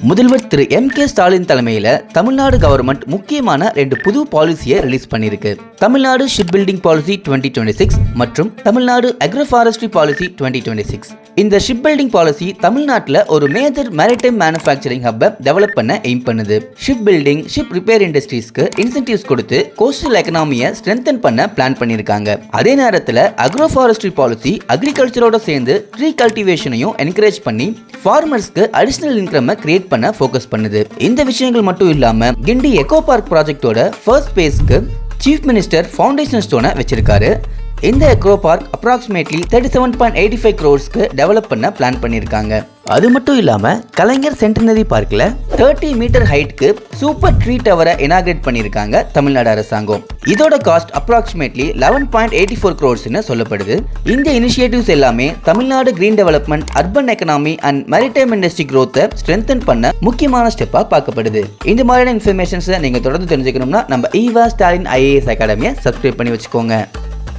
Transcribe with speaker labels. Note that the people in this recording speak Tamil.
Speaker 1: முதல்வர் திரு M.K. ஸ்டாலின் தலைமையில தமிழ்நாடு கவர்மெண்ட் முக்கியமான 2 புது பாலிசியை ரிலீஸ் பண்ணிருக்கு. தமிழ்நாடு ஷிப் பில்டிங் பாலிசி 2026 மற்றும் தமிழ்நாடு அக்ரோ ஃபாரஸ்ட்ரி பாலிசி 2026. இந்த ஷிப் பில்டிங் பாலிசி தமிழ்நாட்டில் ஒரு மேஜர் மேரிடைம் மேனுஃபேக்சரிங் ஹப்பை டெவலப் பண்ண எய்ம் பண்ணுது. ஷிப் பில்டிங், ஷிப் ரிப்பேர் இண்டஸ்ட்ரீஸ்க்கு இன்சென்டிவ்ஸ் கொடுத்து கோஸ்டல் எக்கனாமியை ஸ்ட்ரென்தன் பண்ண பிளான் பண்ணியிருக்காங்க. அதே நேரத்தில் அக்ரோ ஃபாரஸ்ட்ரி பாலிசி அக்ரிகல்ச்சரோட சேர்ந்து ட்ரீ கல்டிவேஷனையும் என்கரேஜ் பண்ணி ஃபார்மர்ஸ்க்கு அடிஷனல் இன்கம் கிரியேட் பண்ண ஃபோக்கஸ் பண்ணுது. இந்த விஷயங்கள் மட்டும் இல்லாம கிண்டி எக்கோ பார்க் ப்ராஜெக்டோட ஃபர்ஸ்ட் பேஸ்க்கு சீஃப் மினிஸ்டர் ஃபவுண்டேஷன் ஸ்டோனை வச்சிருக்காரு. இந்த eco park approximately 37.85 crores develop பண்ண பிளான் பண்ணியிருக்காங்க. அது மட்டும் இல்லாம கலைஞர் சென்டினரி பார்க்ல 30 மீட்டர் ஹைட்க்கு சூப்பர் ட்ரீ டவரை இனாகிரேட் பண்ணியிருக்காங்க தமிழ்நாடு அரசாங்கம். இதோட காஸ்ட் அப்ராக்சிமேட்லி 11.84 crores சொல்லப்படுது. இந்த இனிஷியேட்டிவ்ஸ் எல்லாமே Tamil Nadu green development, urban economy and maritime industry growth strengthen பண்ண முக்கியமான ஸ்டெப்பா பார்க்கப்படுது. இந்த மாதிரியான இன்ஃபர்மேஷன்ஸை நீங்க தொடர்ந்து தெரிஞ்சுக்கணும்னா நம்ம ஈவா ஸ்டாலின் IAS அகாடமியை சப்ஸ்கிரைப் பண்ணி வச்சுக்கோங்க.